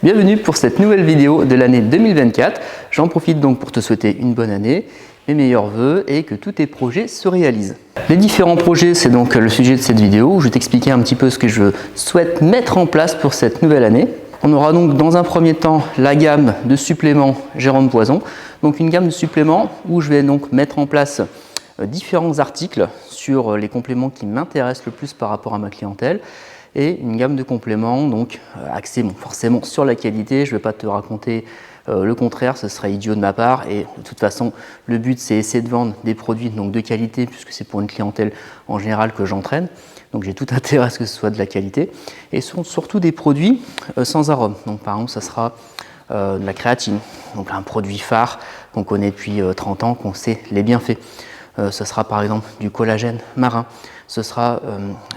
Bienvenue pour cette nouvelle vidéo de l'année 2024. J'en profite donc pour te souhaiter une bonne année, mes meilleurs vœux et que tous tes projets se réalisent. Les différents projets, c'est donc le sujet de cette vidéo où je vais t'expliquer un petit peu ce que je souhaite mettre en place pour cette nouvelle année. On aura donc dans un premier temps la gamme de suppléments Jérôme Poison, donc une gamme de suppléments où je vais donc mettre en place différents articles sur les compléments qui m'intéressent le plus par rapport à ma clientèle et une gamme de compléments donc axée forcément sur la qualité. Je ne vais pas te raconter le contraire, ce serait idiot de ma part et de toute façon le but c'est essayer de vendre des produits donc de qualité puisque c'est pour une clientèle en général que j'entraîne. Donc j'ai tout intérêt à ce que ce soit de la qualité et ce sont surtout des produits sans arôme. Donc par exemple ça sera de la créatine, donc un produit phare qu'on connaît depuis 30 ans, qu'on sait les bienfaits. Ce sera par exemple du collagène marin, ce sera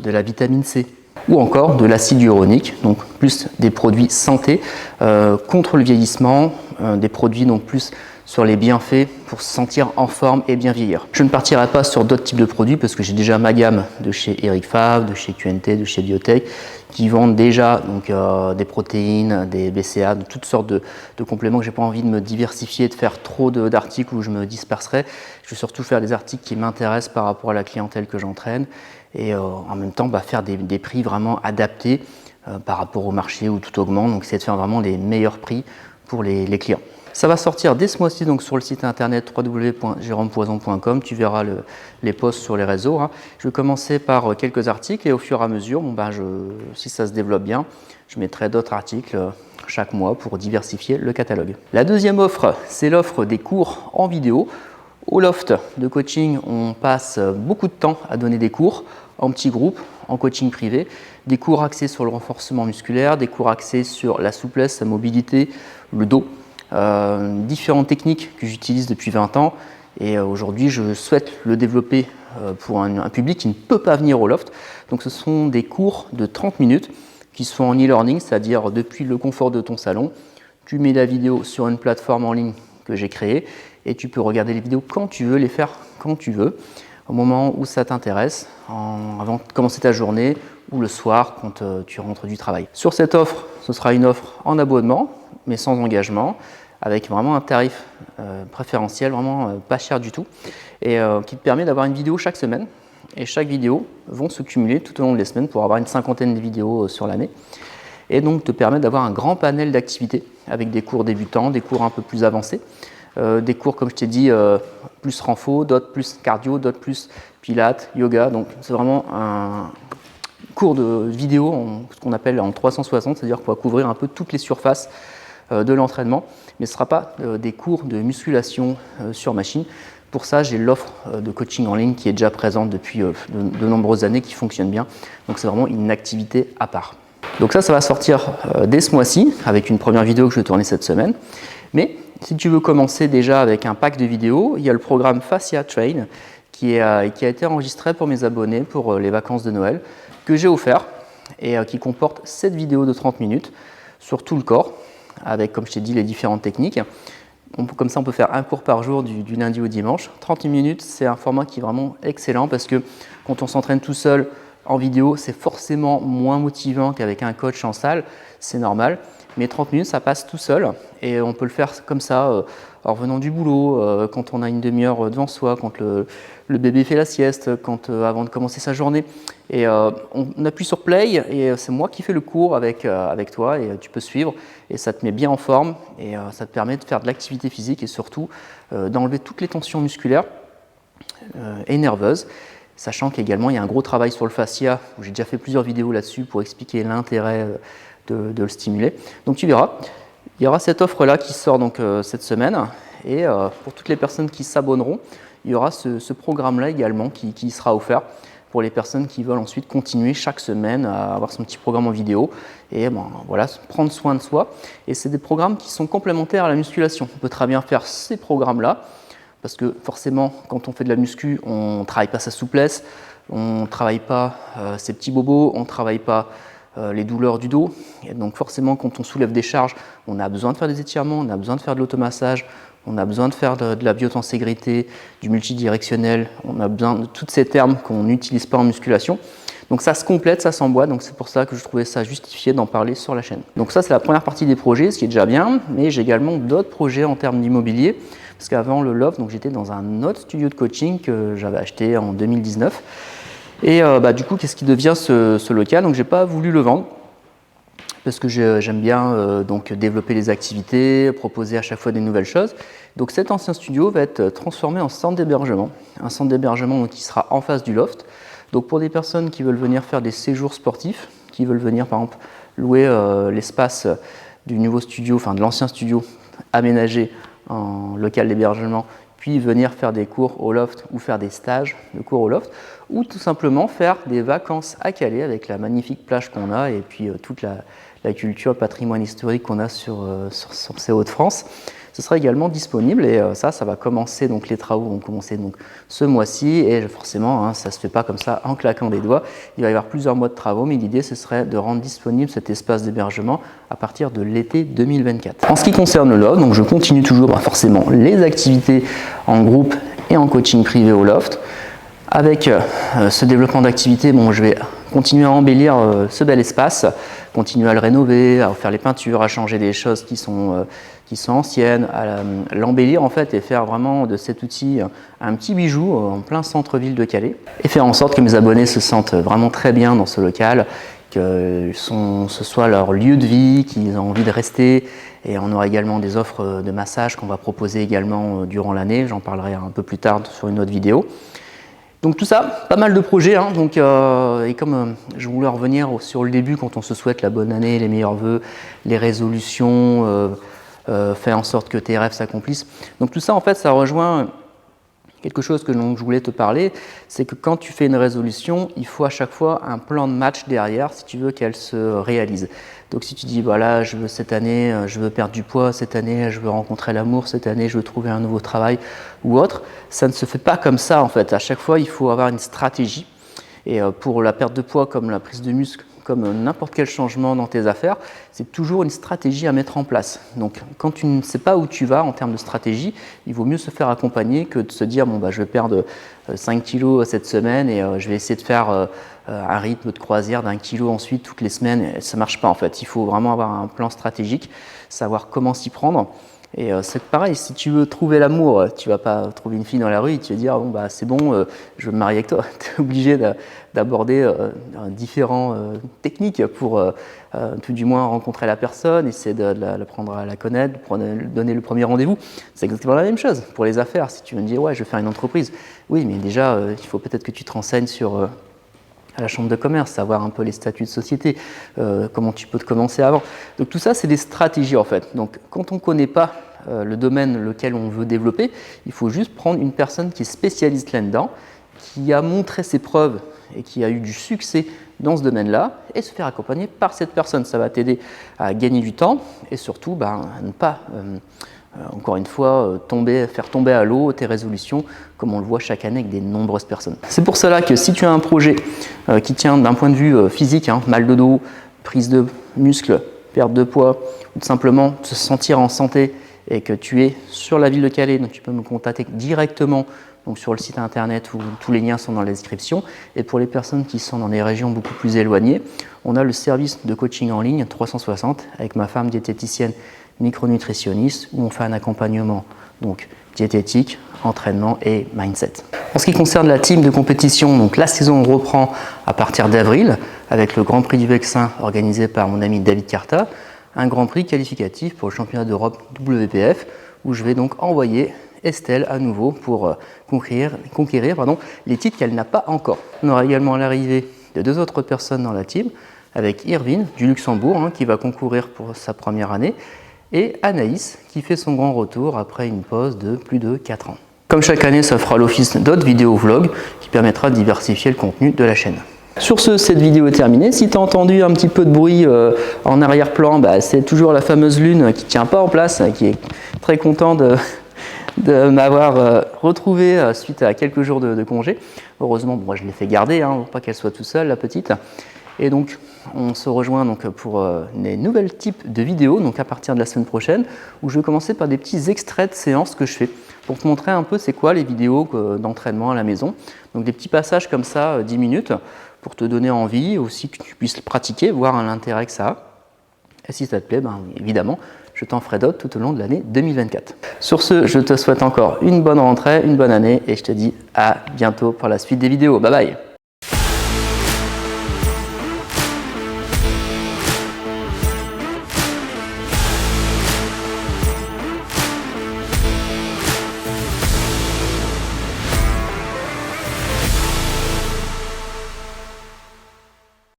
de la vitamine C ou encore de l'acide hyaluronique, donc plus des produits santé contre le vieillissement, des produits donc plus sur les bienfaits pour se sentir en forme et bien vieillir. Je ne partirai pas sur d'autres types de produits parce que j'ai déjà ma gamme de chez Eric Favre, de chez QNT, de chez Biotech qui vendent déjà donc, des protéines, des BCA, de toutes sortes de compléments que j'ai pas envie de me diversifier, de faire trop d'articles où je me disperserai. Je vais surtout faire des articles qui m'intéressent par rapport à la clientèle que j'entraîne et en même temps faire des prix vraiment adaptés par rapport au marché où tout augmente. Donc c'est de faire vraiment les meilleurs prix pour les clients. Ça va sortir dès ce mois-ci donc sur le site internet www.jeromepoison.com. Tu verras les posts sur les réseaux. Je vais commencer par quelques articles et au fur et à mesure, si ça se développe bien, je mettrai d'autres articles chaque mois pour diversifier le catalogue. La deuxième offre, c'est l'offre des cours en vidéo. Au Loft de coaching, on passe beaucoup de temps à donner des cours en petits groupes, en coaching privé, des cours axés sur le renforcement musculaire, des cours axés sur la souplesse, la mobilité, le dos. Différentes techniques que j'utilise depuis 20 ans et aujourd'hui je souhaite le développer pour un public qui ne peut pas venir au Loft. Donc ce sont des cours de 30 minutes qui sont en e-learning, c'est-à-dire depuis le confort de ton salon, tu mets la vidéo sur une plateforme en ligne que j'ai créée et tu peux regarder les vidéos quand tu veux, les faire quand tu veux, au moment où ça t'intéresse, avant de commencer ta journée ou le soir quand tu rentres du travail. Sur cette offre, ce sera une offre en abonnement mais sans engagement, avec vraiment un tarif préférentiel, vraiment pas cher du tout, et qui te permet d'avoir une vidéo chaque semaine. Et chaque vidéo vont se cumuler tout au long des semaines pour avoir une cinquantaine de vidéos sur l'année. Et donc te permet d'avoir un grand panel d'activités avec des cours débutants, des cours un peu plus avancés, des cours comme je t'ai dit plus renfo, d'autres plus cardio, d'autres plus pilates, yoga. Donc c'est vraiment un cours de vidéo, ce qu'on appelle en 360, c'est-à-dire qu'on va couvrir un peu toutes les surfaces de l'entraînement, mais ce ne sera pas des cours de musculation sur machine. Pour ça, j'ai l'offre de coaching en ligne qui est déjà présente depuis de nombreuses années, qui fonctionne bien. Donc c'est vraiment une activité à part. Donc ça va sortir dès ce mois-ci, avec une première vidéo que je vais tourner cette semaine. Mais si tu veux commencer déjà avec un pack de vidéos, il y a le programme Fascia Train qui a été enregistré pour mes abonnés pour les vacances de Noël, que j'ai offert et qui comporte 7 vidéos de 30 minutes sur tout le corps, avec, comme je t'ai dit, les différentes techniques. Comme ça, on peut faire un cours par jour du lundi au dimanche. 30 minutes, c'est un format qui est vraiment excellent parce que quand on s'entraîne tout seul en vidéo, c'est forcément moins motivant qu'avec un coach en salle, c'est normal. Mais 30 minutes, ça passe tout seul et on peut le faire comme ça en revenant du boulot, quand on a une demi-heure devant soi, quand le bébé fait la sieste, avant de commencer sa journée. Et on appuie sur play et c'est moi qui fais le cours avec toi et tu peux suivre et ça te met bien en forme et ça te permet de faire de l'activité physique et surtout d'enlever toutes les tensions musculaires et nerveuses. Sachant qu'également il y a un gros travail sur le fascia où j'ai déjà fait plusieurs vidéos là-dessus pour expliquer l'intérêt de le stimuler. Donc tu verras, il y aura cette offre-là qui sort donc cette semaine et pour toutes les personnes qui s'abonneront, il y aura ce programme-là également qui sera offert pour les personnes qui veulent ensuite continuer chaque semaine à avoir son petit programme en vidéo et voilà, prendre soin de soi. Et c'est des programmes qui sont complémentaires à la musculation. On peut très bien faire ces programmes-là parce que forcément, quand on fait de la muscu, on ne travaille pas sa souplesse, on ne travaille pas ses petits bobos, on ne travaille pas les douleurs du dos. Et donc forcément, quand on soulève des charges, on a besoin de faire des étirements, on a besoin de faire de l'automassage, on a besoin de faire de la biotenségrité, du multidirectionnel, on a besoin de tous ces termes qu'on n'utilise pas en musculation. Donc ça se complète, ça s'emboîte, donc c'est pour ça que je trouvais ça justifié d'en parler sur la chaîne. Donc ça c'est la première partie des projets, ce qui est déjà bien, mais j'ai également d'autres projets en termes d'immobilier, parce qu'avant le loft, donc j'étais dans un autre studio de coaching que j'avais acheté en 2019. Et du coup, qu'est-ce qui devient ce local? Donc j'ai pas voulu le vendre, parce que j'aime bien donc développer les activités, proposer à chaque fois des nouvelles choses. Donc cet ancien studio va être transformé en centre d'hébergement, un centre d'hébergement qui sera en face du loft. Donc pour des personnes qui veulent venir faire des séjours sportifs, qui veulent venir par exemple louer l'espace du nouveau studio, enfin de l'ancien studio aménagé en local d'hébergement, puis venir faire des cours au loft ou faire des stages de cours au loft, ou tout simplement faire des vacances à Calais avec la magnifique plage qu'on a et puis toute la culture, le patrimoine historique qu'on a sur ces Hauts-de-France. Ce sera également disponible et ça va commencer, donc les travaux vont commencer donc ce mois-ci et forcément ça ne se fait pas comme ça en claquant des doigts. Il va y avoir plusieurs mois de travaux, mais l'idée ce serait de rendre disponible cet espace d'hébergement à partir de l'été 2024. En ce qui concerne le loft, donc je continue toujours forcément les activités en groupe et en coaching privé au loft. Avec ce développement d'activité, je vais continuer à embellir ce bel espace, continuer à le rénover, à faire les peintures, à changer des choses qui sont anciennes, à l'embellir en fait et faire vraiment de cet outil un petit bijou en plein centre-ville de Calais et faire en sorte que mes abonnés se sentent vraiment très bien dans ce local, que ce soit leur lieu de vie, qu'ils aient envie de rester. Et on aura également des offres de massage qu'on va proposer également durant l'année, j'en parlerai un peu plus tard sur une autre vidéo. Donc tout ça, pas mal de projets, et comme je voulais revenir sur le début, quand on se souhaite la bonne année, les meilleurs vœux, les résolutions, faire en sorte que tes rêves s'accomplissent. Donc tout ça, en fait, ça rejoint quelque chose que je voulais te parler, c'est que quand tu fais une résolution, il faut à chaque fois un plan de match derrière si tu veux qu'elle se réalise. Donc si tu dis, voilà, cette année, je veux perdre du poids, cette année, je veux rencontrer l'amour, cette année, je veux trouver un nouveau travail ou autre, ça ne se fait pas comme ça en fait. À chaque fois, il faut avoir une stratégie. Et pour la perte de poids, comme la prise de muscle, comme n'importe quel changement dans tes affaires, c'est toujours une stratégie à mettre en place. Donc quand tu ne sais pas où tu vas en termes de stratégie, il vaut mieux se faire accompagner que de se dire je vais perdre 5 kilos cette semaine et je vais essayer de faire un rythme de croisière d'1 kilo ensuite toutes les semaines. Ça ne marche pas en fait. Il faut vraiment avoir un plan stratégique, savoir comment s'y prendre. Et c'est pareil, si tu veux trouver l'amour, tu ne vas pas trouver une fille dans la rue et tu vas dire c'est bon, je veux me marier avec toi. Tu es obligé d'aborder différentes techniques pour tout du moins rencontrer la personne, essayer de l'apprendre à la connaître, donner le premier rendez-vous. C'est exactement la même chose pour les affaires. Si tu veux me dire je vais faire une entreprise, oui, mais déjà il faut peut-être que tu te renseignes sur à la chambre de commerce, savoir un peu les statuts de société, comment tu peux te commencer avant. Donc tout ça, c'est des stratégies en fait. Donc quand on ne connaît pas le domaine lequel on veut développer, il faut juste prendre une personne qui est spécialiste là-dedans, qui a montré ses preuves et qui a eu du succès dans ce domaine-là et se faire accompagner par cette personne. Ça va t'aider à gagner du temps et surtout à ne pas... encore une fois, faire tomber à l'eau tes résolutions, comme on le voit chaque année avec des nombreuses personnes. C'est pour cela que si tu as un projet qui tient d'un point de vue physique, mal de dos, prise de muscle, perte de poids, ou tout simplement te sentir en santé et que tu es sur la ville de Calais, donc tu peux me contacter directement donc sur le site internet où tous les liens sont dans la description. Et pour les personnes qui sont dans des régions beaucoup plus éloignées, on a le service de coaching en ligne 360 avec ma femme diététicienne micronutritionniste où on fait un accompagnement donc diététique, entraînement et mindset. En ce qui concerne la team de compétition, donc la saison reprend à partir d'avril avec le Grand Prix du Vexin organisé par mon ami David Carta, un Grand Prix qualificatif pour le championnat d'Europe WPF où je vais donc envoyer Estelle à nouveau pour conquérir les titres qu'elle n'a pas encore. On aura également l'arrivée de 2 autres personnes dans la team avec Irvine du Luxembourg qui va concourir pour sa première année et Anaïs qui fait son grand retour après une pause de plus de 4 ans. Comme chaque année, ça fera l'office d'autres vidéos vlogs qui permettra de diversifier le contenu de la chaîne. Sur ce, cette vidéo est terminée. Si tu as entendu un petit peu de bruit en arrière-plan, c'est toujours la fameuse lune qui ne tient pas en place, qui est très content de m'avoir retrouvé suite à quelques jours de congé. Heureusement, moi je l'ai fait garder, pour pas qu'elle soit toute seule, la petite. Et donc, on se rejoint donc pour des nouvelles types de vidéos, donc à partir de la semaine prochaine, où je vais commencer par des petits extraits de séances que je fais, pour te montrer un peu c'est quoi les vidéos d'entraînement à la maison. Donc des petits passages comme ça, 10 minutes, pour te donner envie, aussi que tu puisses le pratiquer, voir l'intérêt que ça a. Et si ça te plaît, ben, évidemment, je t'en ferai d'autres tout au long de l'année 2024. Sur ce, je te souhaite encore une bonne rentrée, une bonne année et je te dis à bientôt pour la suite des vidéos. Bye bye!